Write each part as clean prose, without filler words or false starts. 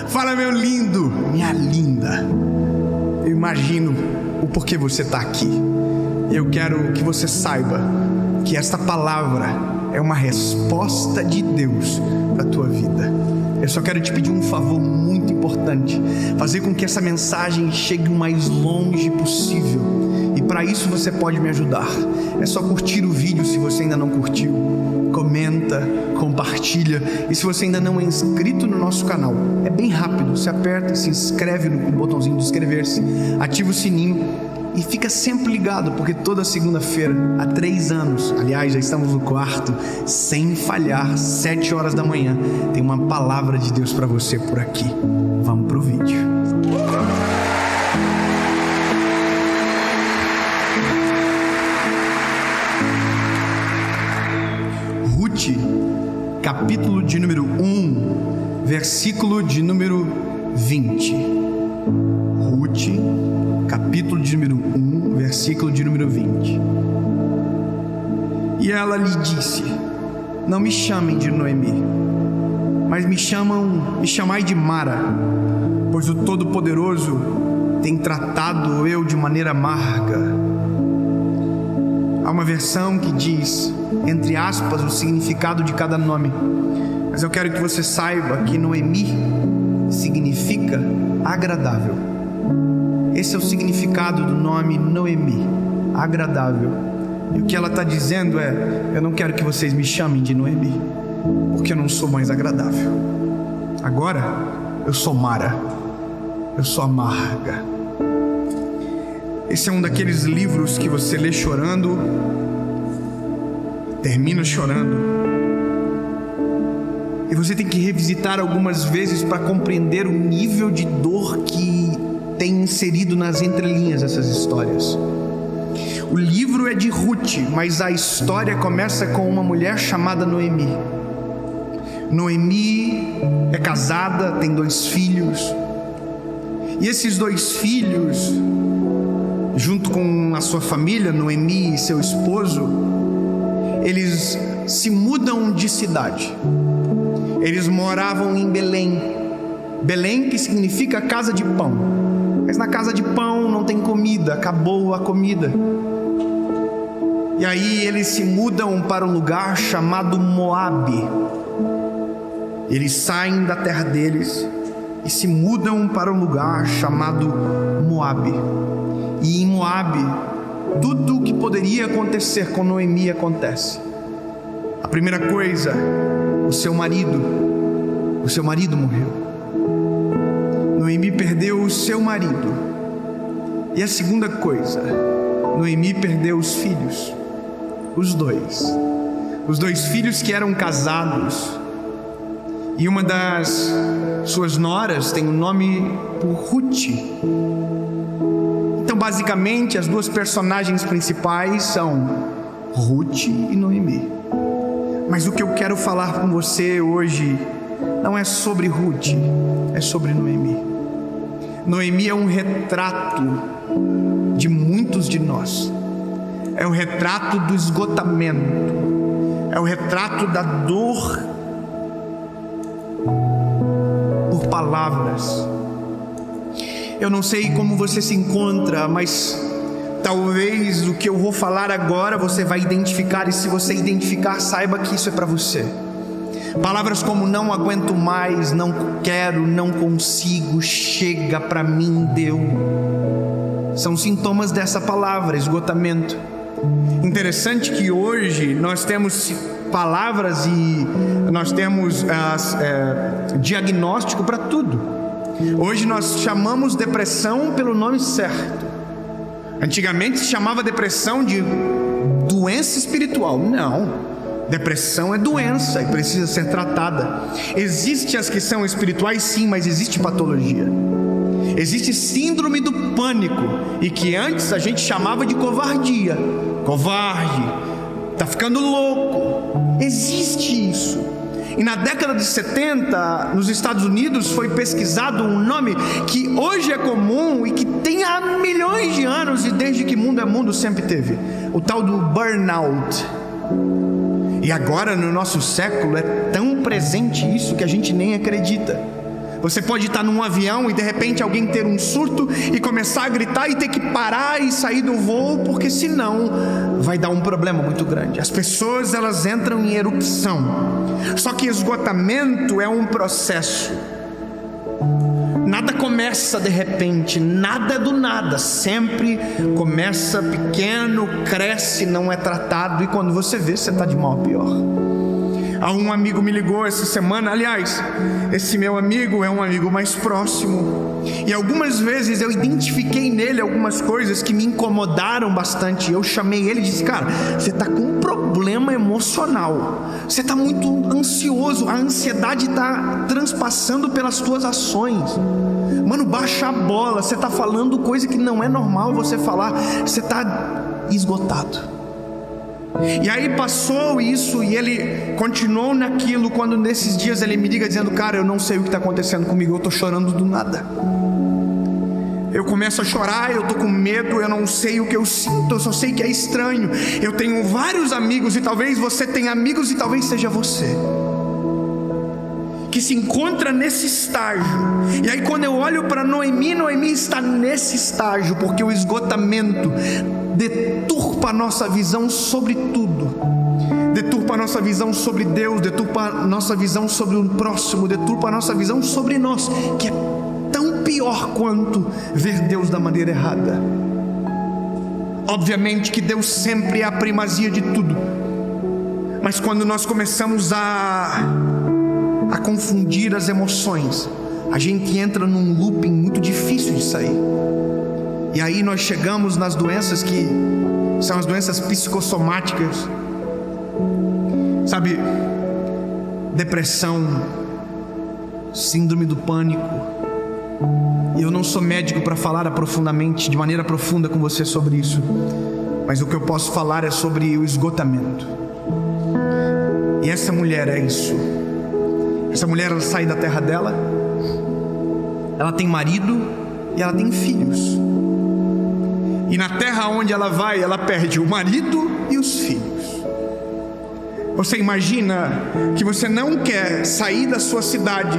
Fala, meu lindo, minha linda. Eu imagino o porquê você está aqui. Eu quero que você saiba que esta palavra é uma resposta de Deus para a tua vida. Eu só quero te pedir um favor muito importante: fazer com que essa mensagem chegue o mais longe possível. E para isso você pode me ajudar. É só curtir o vídeo se você ainda não curtiu. Comenta, compartilha. E se você ainda não é inscrito no nosso canal, é bem rápido. Você aperta, se inscreve no botãozinho de inscrever-se, ativa o sininho e fica sempre ligado, porque toda segunda-feira, há 3 anos, aliás, já estamos no 4º, sem falhar, 7 horas da manhã, tem uma palavra de Deus para você por aqui. Vamos pro vídeo. Ruth, capítulo de número 1, versículo de número 20. Ruth, capítulo de número 1, versículo de número 20. E ela lhe disse: não me chamem de Noemi, mas me chamai de Mara, pois o Todo-Poderoso tem tratado eu de maneira amarga. Há uma versão que diz, entre aspas, o significado de cada nome, mas eu quero que você saiba que Noemi significa agradável. Esse é o significado do nome Noemi, agradável. E o que ela está dizendo é: eu não quero que vocês me chamem de Noemi, porque eu não sou mais agradável. Agora eu sou Mara, eu sou amarga. Esse é um daqueles livros que você lê chorando, termina chorando, e você tem que revisitar algumas vezes para compreender o nível de dor que tem inserido nas entrelinhas dessas histórias. O livro é de Ruth, mas a história começa com uma mulher chamada Noemi. Noemi é casada, tem 2 filhos, e esses 2 filhos, junto com a sua família, Noemi e seu esposo, eles se mudam de cidade. Eles moravam em Belém. Belém, que significa casa de pão. Mas na casa de pão não tem comida, acabou a comida. E aí eles se mudam para um lugar chamado Moabe. Eles saem da terra deles e se mudam para um lugar chamado Moabe. E em Moabe, tudo o que poderia acontecer com Noemi acontece. A primeira coisa, o seu marido morreu. Noemi perdeu o seu marido. E a segunda coisa, Noemi perdeu os filhos. Os dois filhos que eram casados. E uma das suas noras tem o nome por Ruth. Então, basicamente, as 2 personagens principais são Ruth e Noemi. Mas o que eu quero falar com você hoje não é sobre Ruth, é sobre Noemi. Noemi é um retrato de muitos de nós. É o retrato do esgotamento. É o retrato da dor por palavras. Eu não sei como você se encontra, mas talvez o que eu vou falar agora você vai identificar, e se você identificar, saiba que isso é para você. Palavras como não aguento mais, não quero, não consigo, chega, para mim deu, são sintomas dessa palavra, esgotamento. Interessante que hoje nós temos palavras e nós temos diagnóstico para tudo. Hoje nós chamamos depressão pelo nome certo. Antigamente se chamava depressão de doença espiritual. Não, depressão é doença e precisa ser tratada. Existem as que são espirituais, sim, mas existe patologia. Existe síndrome do pânico, e que antes a gente chamava de covardia. Covarde, tá ficando louco. Existe isso. E na década de 70, nos Estados Unidos, foi pesquisado um nome que hoje é comum e que tem há milhões de anos, e desde que mundo é mundo sempre teve, o tal do burnout. E agora no nosso século é tão presente isso que a gente nem acredita. Você pode estar num avião e de repente alguém ter um surto e começar a gritar e ter que parar e sair do voo, porque senão vai dar um problema muito grande. As pessoas, elas entram em erupção. Só que esgotamento é um processo. Nada começa de repente, nada é do nada. Sempre começa pequeno, cresce, não é tratado, e quando você vê, você está de mal a pior. Um amigo me ligou essa semana. Aliás, esse meu amigo é um amigo mais próximo, e algumas vezes eu identifiquei nele algumas coisas que me incomodaram bastante. Eu chamei ele e disse: cara, você está com um problema emocional, você está muito ansioso, a ansiedade está transpassando pelas tuas ações. Mano, baixa a bola, você está falando coisa que não é normal você falar, você está esgotado. E aí passou isso e ele continuou naquilo, quando nesses dias ele me liga dizendo: cara, eu não sei o que está acontecendo comigo, eu estou chorando do nada. Eu começo a chorar, eu estou com medo, eu não sei o que eu sinto, eu só sei que é estranho. Eu tenho vários amigos, e talvez você tenha amigos, e talvez seja você que se encontra nesse estágio. E aí quando eu olho para Noemi, Noemi está nesse estágio, porque o esgotamento deturpa a nossa visão sobre tudo. Deturpa a nossa visão sobre Deus, deturpa a nossa visão sobre o próximo, deturpa a nossa visão sobre nós, que é tão pior quanto ver Deus da maneira errada. Obviamente que Deus sempre é a primazia de tudo, mas quando nós começamos a confundir as emoções, a gente entra num looping muito difícil de sair. E aí nós chegamos nas doenças que são as doenças psicossomáticas, sabe? Depressão, síndrome do pânico. E eu não sou médico para falar de maneira profunda com você sobre isso, mas o que eu posso falar é sobre o esgotamento. E essa mulher é isso. Essa mulher, ela sai da terra dela, ela tem marido e ela tem filhos. E na terra onde ela vai, ela perde o marido e os filhos. Você imagina que você não quer sair da sua cidade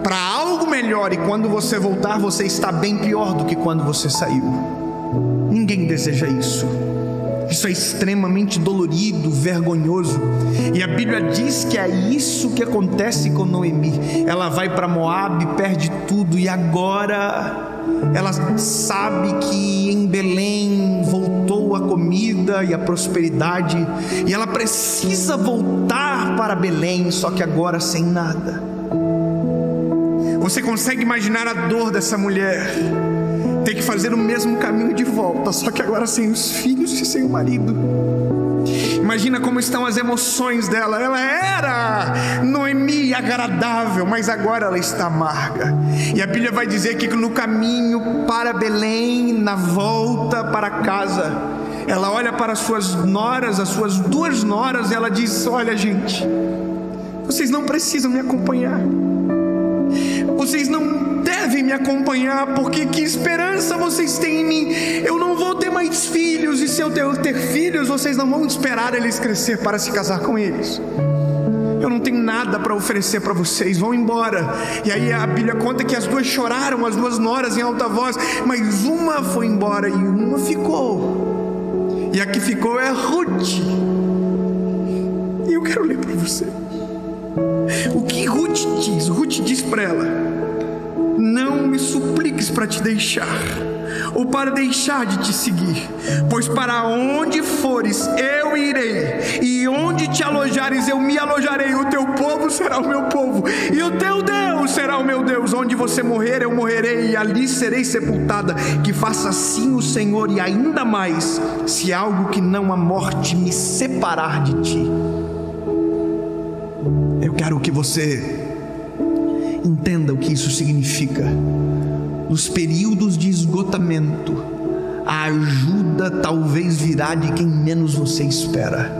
para algo melhor, e quando você voltar, você está bem pior do que quando você saiu. Ninguém deseja isso. Isso é extremamente dolorido, vergonhoso. E a Bíblia diz que é isso que acontece com Noemi. Ela vai para Moabe, perde tudo, e agora ela sabe que em Belém voltou a comida e a prosperidade, e ela precisa voltar para Belém, só que agora sem nada. Você consegue imaginar a dor dessa mulher? Ter que fazer o mesmo caminho de volta, só que agora sem os filhos e sem o marido. Imagina como estão as emoções dela. Ela era Noemi agradável, mas agora ela está amarga. E a Bíblia vai dizer que no caminho para Belém, na volta para casa, ela olha para as suas noras, as suas duas noras, e ela diz: olha, gente, vocês não precisam me acompanhar. Vocês não devem me acompanhar, porque que esperança vocês têm em mim? Eu não vou ter mais filhos, e se eu ter filhos, vocês não vão esperar eles crescer para se casar com eles. Eu não tenho nada para oferecer para vocês, vão embora. E aí a Bíblia conta que as duas choraram, as duas noras, em alta voz, mas uma foi embora e uma ficou. E a que ficou é a Ruth. E eu quero ler para você o que Ruth diz. Ruth diz para ela: não me supliques para te deixar, ou para deixar de te seguir, pois para onde fores eu irei, e onde te alojares eu me alojarei. O teu povo será o meu povo, e o teu Deus será o meu Deus. Onde você morrer eu morrerei, e ali serei sepultada. Que faça assim o Senhor, e ainda mais, se algo que não a morte me separar de ti. Eu quero que você entenda o que isso significa. Nos períodos de esgotamento, a ajuda talvez virá de quem menos você espera.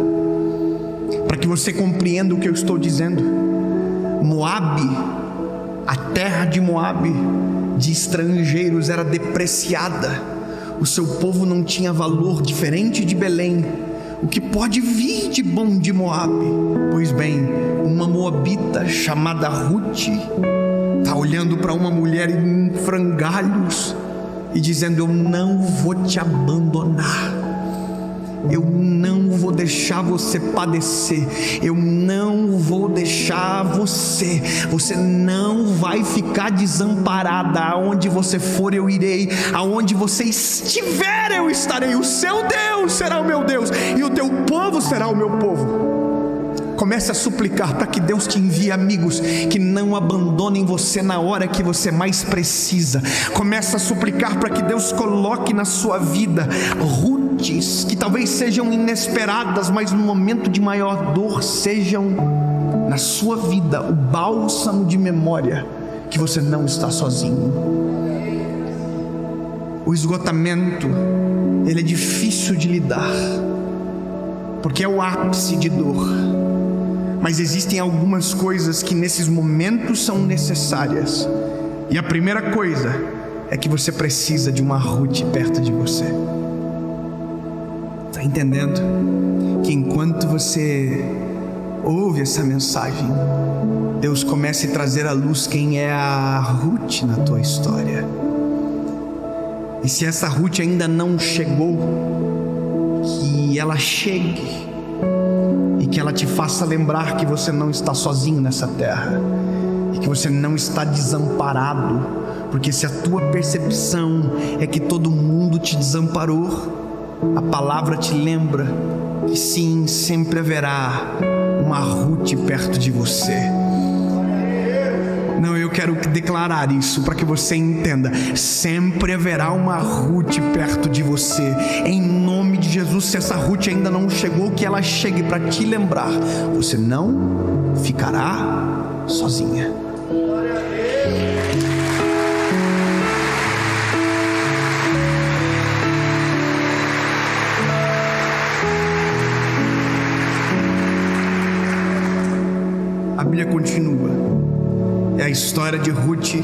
Para que você compreenda o que eu estou dizendo, Moabe, a terra de Moabe, de estrangeiros, era depreciada. O seu povo não tinha valor, diferente de Belém. O que pode vir de bom de Moabe? Pois bem, uma moabita chamada Ruth está olhando olhando para uma mulher em frangalhos e dizendo: eu não vou te abandonar, eu não vou deixar você padecer, eu não vou deixar você não vai ficar desamparada. Aonde você for eu irei, aonde você estiver eu estarei. O seu Deus será o meu Deus e o teu povo será o meu povo. Comece a suplicar para que Deus te envie amigos que não abandonem você na hora que você mais precisa. Comece a suplicar para que Deus coloque na sua vida Rutes que talvez sejam inesperadas, mas no momento de maior dor sejam na sua vida o bálsamo de memória que você não está sozinho. O esgotamento, ele é difícil de lidar, porque é o ápice de dor. Mas existem algumas coisas que nesses momentos são necessárias. E a primeira coisa é que você precisa de uma Ruth perto de você. Está entendendo? Que enquanto você ouve essa mensagem, Deus comece a trazer à luz quem é a Ruth na tua história. E se essa Ruth ainda não chegou, que ela chegue. E que ela te faça lembrar que você não está sozinho nessa terra, e que você não está desamparado, porque se a tua percepção é que todo mundo te desamparou, a palavra te lembra que sim, sempre haverá uma Ruth perto de você. Não, eu quero declarar isso para que você entenda. Sempre haverá uma Ruth perto de você. Em nome de Jesus, se essa Ruth ainda não chegou, que ela chegue para te lembrar. Você não ficará sozinha. A Bíblia continua. É a história de Ruth,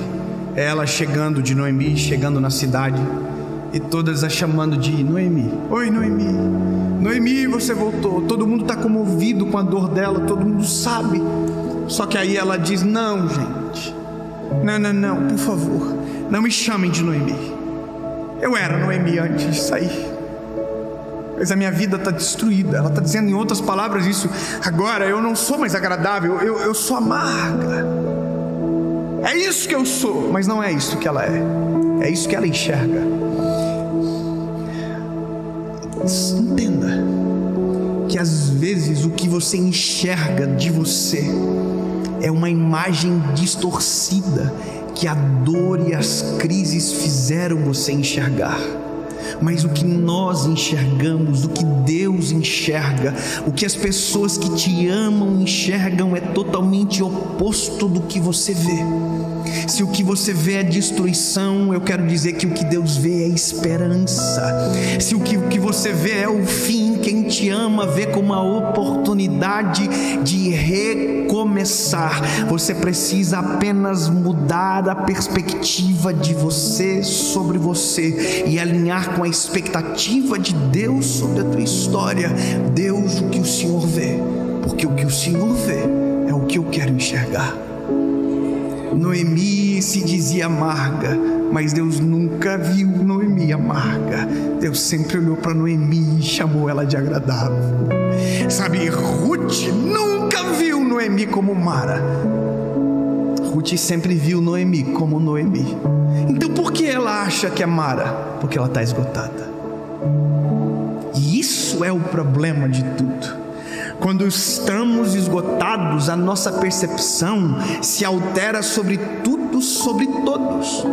é ela chegando, de Noemi, chegando na cidade, e todas a chamando de Noemi. Oi, Noemi. Noemi, você voltou. Todo mundo está comovido com a dor dela, todo mundo sabe. Só que aí ela diz: não, gente, não, por favor, não me chamem de Noemi. Eu era Noemi antes de sair, mas a minha vida está destruída. Ela está dizendo em outras palavras isso. Agora eu não sou mais agradável, eu sou amarga. É isso que eu sou, mas não é isso que ela é. É isso que ela enxerga. Entenda que às vezes o que você enxerga de você é uma imagem distorcida que a dor e as crises fizeram você enxergar. Mas o que nós enxergamos, o que Deus enxerga, o que as pessoas que te amam enxergam é totalmente oposto do que você vê. Se o que você vê é destruição, eu quero dizer que o que Deus vê é esperança. Se o que você vê é o fim, quem te ama vê como uma oportunidade de recomeçar. Você precisa apenas mudar a perspectiva de você sobre você e alinhar com a expectativa de Deus sobre a tua história. Deus, o que o Senhor vê, porque o que o Senhor vê é o que eu quero enxergar. Noemi se dizia amarga, mas Deus nunca viu Noemi amarga. Deus sempre olhou para Noemi e chamou ela de agradável. Sabe, Ruth nunca viu Noemi como Mara. Ruth sempre viu Noemi como Noemi. Então por que ela acha que é Mara? Porque ela está esgotada. E isso é o problema de tudo. Quando estamos esgotados, a nossa percepção se altera sobre tudo, sobre todos.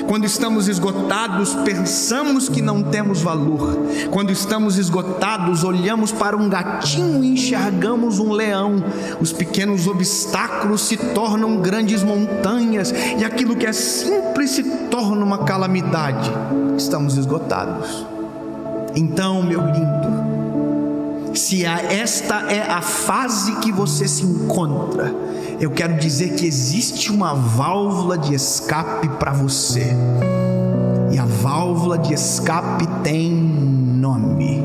Quando estamos esgotados, pensamos que não temos valor. Quando estamos esgotados, olhamos para um gatinho e enxergamos um leão. Os pequenos obstáculos se tornam grandes montanhas e aquilo que é simples se torna uma calamidade. Estamos esgotados. Então, meu lindo, se esta é a fase que você se encontra, eu quero dizer que existe uma válvula de escape para você. E a válvula de escape tem nome.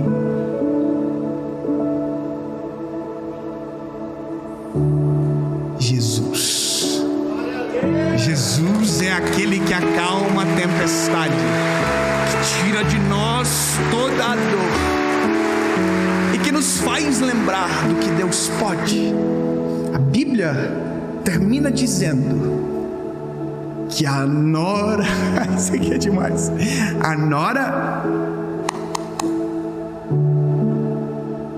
Jesus. Jesus é aquele que acalma a tempestade, que tira de nós toda a dor e que nos faz lembrar do que Deus pode. A Bíblia termina dizendo que a nora, isso aqui é demais, a nora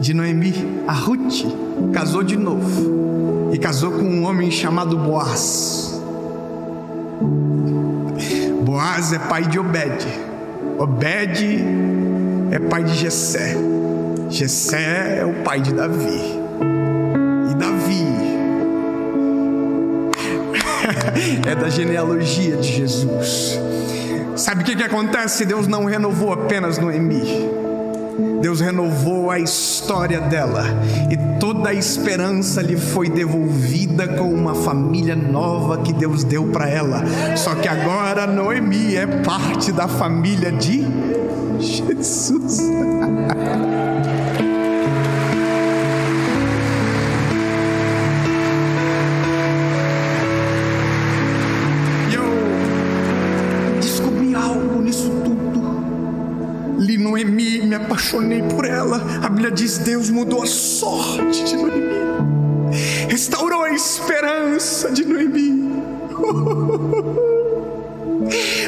de Noemi, a Ruth, casou de novo e casou com um homem chamado Boaz. Boaz é pai de Obed, Obed é pai de Jessé, Jessé é o pai de Davi, e Davi é da genealogia de Jesus. Sabe o que acontece? Deus não renovou apenas Noemi, Deus renovou a história dela, e toda a esperança lhe foi devolvida com uma família nova que Deus deu para ela. Só que agora Noemi é parte da família de Jesus. Noemi, me apaixonei por ela. A Bíblia diz: Deus mudou a sorte de Noemi, restaurou a esperança de Noemi.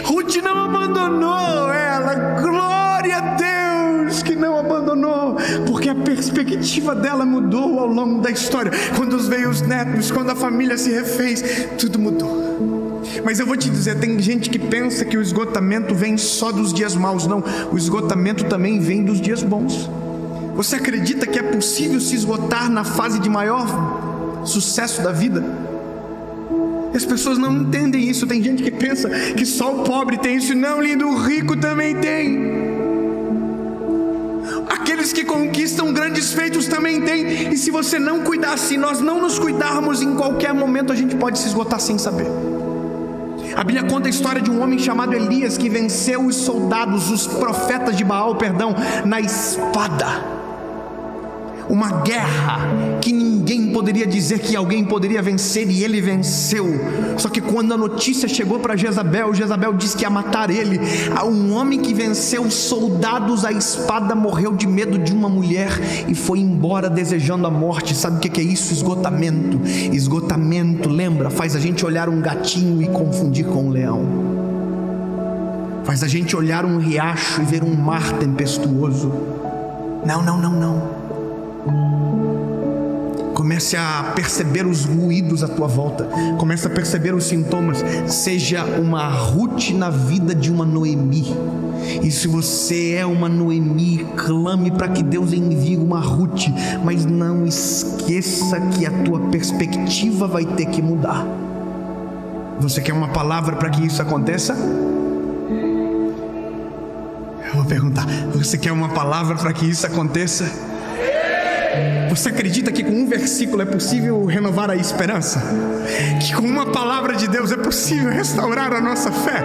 Ruth não abandonou ela, glória a Deus que não abandonou, porque a perspectiva dela mudou ao longo da história. Quando veio os netos, quando a família se refez, tudo mudou. Mas eu vou te dizer, tem gente que pensa que o esgotamento vem só dos dias maus. Não, o esgotamento também vem dos dias bons. Você acredita que é possível se esgotar na fase de maior sucesso da vida? As pessoas não entendem isso. Tem gente que pensa que só o pobre tem isso. Não, lindo, o rico também tem. Aqueles que conquistam grandes feitos também têm. E se você não cuidar, se nós não nos cuidarmos, em qualquer momento a gente pode se esgotar sem saber. A Bíblia conta a história de um homem chamado Elias, que venceu os soldados, os profetas de Baal, na espada. Uma guerra que ninguém poderia dizer que alguém poderia vencer, e ele venceu. Só que quando a notícia chegou para Jezabel, Jezabel disse que ia matar ele. Um homem que venceu os soldados à espada morreu de medo de uma mulher e foi embora desejando a morte. Sabe o que é isso? Esgotamento. Esgotamento, lembra? Faz a gente olhar um gatinho e confundir com um leão. Faz a gente olhar um riacho e ver um mar tempestuoso. Não. Comece a perceber os ruídos à tua volta. Comece a perceber os sintomas. Seja uma Ruth na vida de uma Noemi. E se você é uma Noemi, clame para que Deus envie uma Ruth. Mas não esqueça que a tua perspectiva vai ter que mudar. Você quer uma palavra para que isso aconteça? Eu vou perguntar. Você quer uma palavra para que isso aconteça? Você acredita que com um versículo é possível renovar a esperança? Que com uma palavra de Deus é possível restaurar a nossa fé?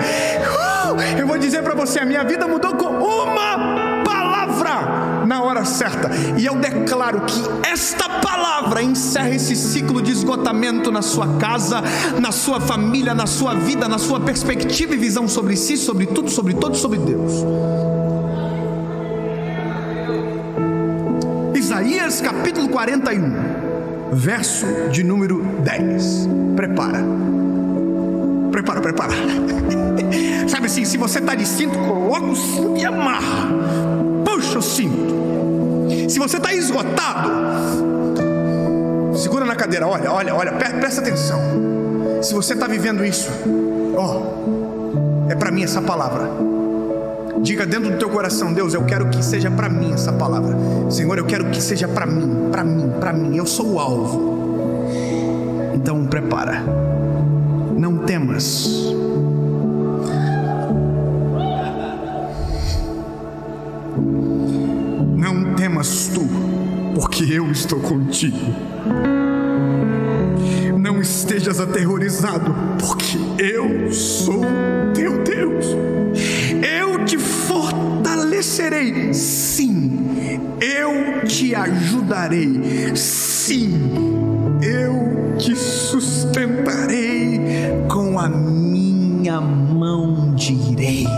Eu vou dizer para você, a minha vida mudou com uma palavra na hora certa. E eu declaro que esta palavra encerra esse ciclo de esgotamento na sua casa, na sua família, na sua vida, na sua perspectiva e visão sobre si, sobre tudo, sobre todos, sobre Deus. Isaías capítulo 41, verso de número 10. Prepara. Sabe assim, se você está de cinto, coloca o cinto e amarra. Puxa o cinto. Se você está esgotado, segura na cadeira. Olha, presta atenção. Se você está vivendo isso, é para mim essa palavra. Diga dentro do teu coração: Deus, eu quero que seja para mim essa palavra. Senhor, eu quero que seja para mim. Eu sou o alvo. Então prepara. Não temas. Não temas tu, porque eu estou contigo. Não estejas aterrorizado, porque eu sou teu Deus. Eu te fortalecerei, sim, eu te ajudarei, sim, eu te sustentarei com a minha minha mão direita.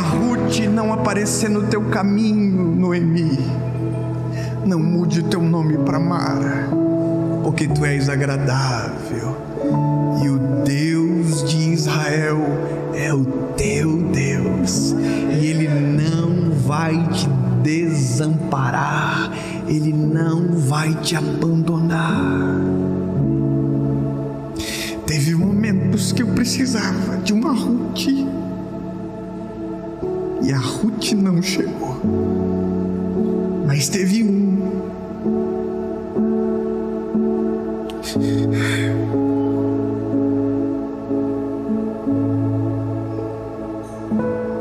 Ruth não aparecer no teu caminho, Noemi, não mude o teu nome para Mara, porque tu és agradável e o Deus de Israel é o teu Deus, e Ele não vai te desamparar, Ele não vai te abandonar. Teve momentos que eu precisava de uma Ruth, e a Ruth não chegou, mas teve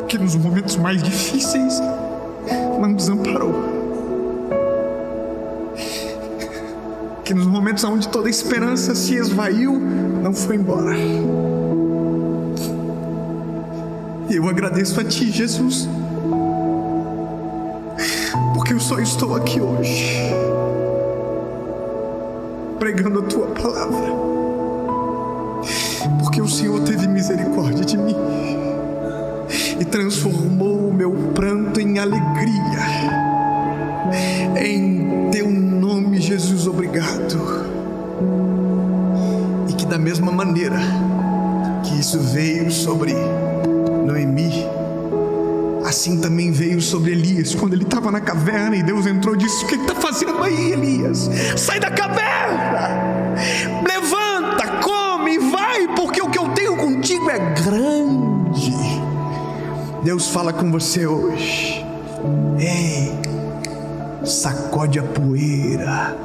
que nos momentos mais difíceis não desamparou, que nos momentos onde toda a esperança se esvaiu, não foi embora. Eu agradeço a Ti, Jesus, porque eu só estou aqui hoje, pregando a Tua palavra, porque o Senhor teve misericórdia de mim e transformou o meu pranto em alegria. Em Teu nome, Jesus, obrigado. E que da mesma maneira que isso veio sobre Noemi, assim também veio sobre Elias, quando ele estava na caverna e Deus entrou e disse: o que está fazendo aí, Elias? Sai da caverna, levanta, come e vai, porque o que eu tenho contigo é grande. Deus fala com você hoje: ei, sacode a poeira,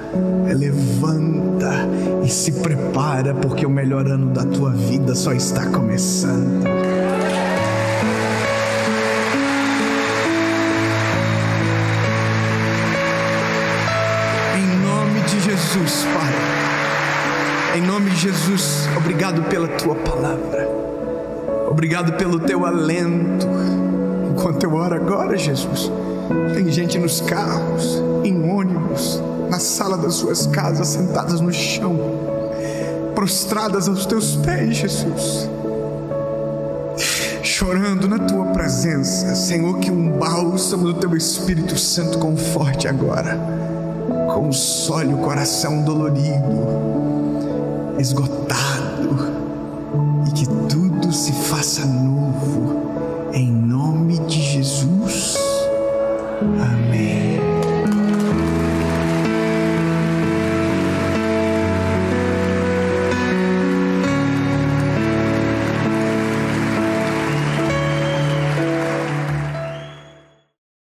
levanta e se prepara, porque o melhor ano da tua vida só está começando. Jesus, Pai, em nome de Jesus, obrigado pela Tua palavra, obrigado pelo Teu alento. Enquanto eu oro agora, Jesus, tem gente nos carros, em ônibus, na sala das suas casas, sentadas no chão, prostradas aos Teus pés, Jesus, chorando na Tua presença. Senhor, que um bálsamo do Teu Espírito Santo conforte agora, console o coração dolorido, esgotado, e que tudo se faça novo, em nome de Jesus. Amém.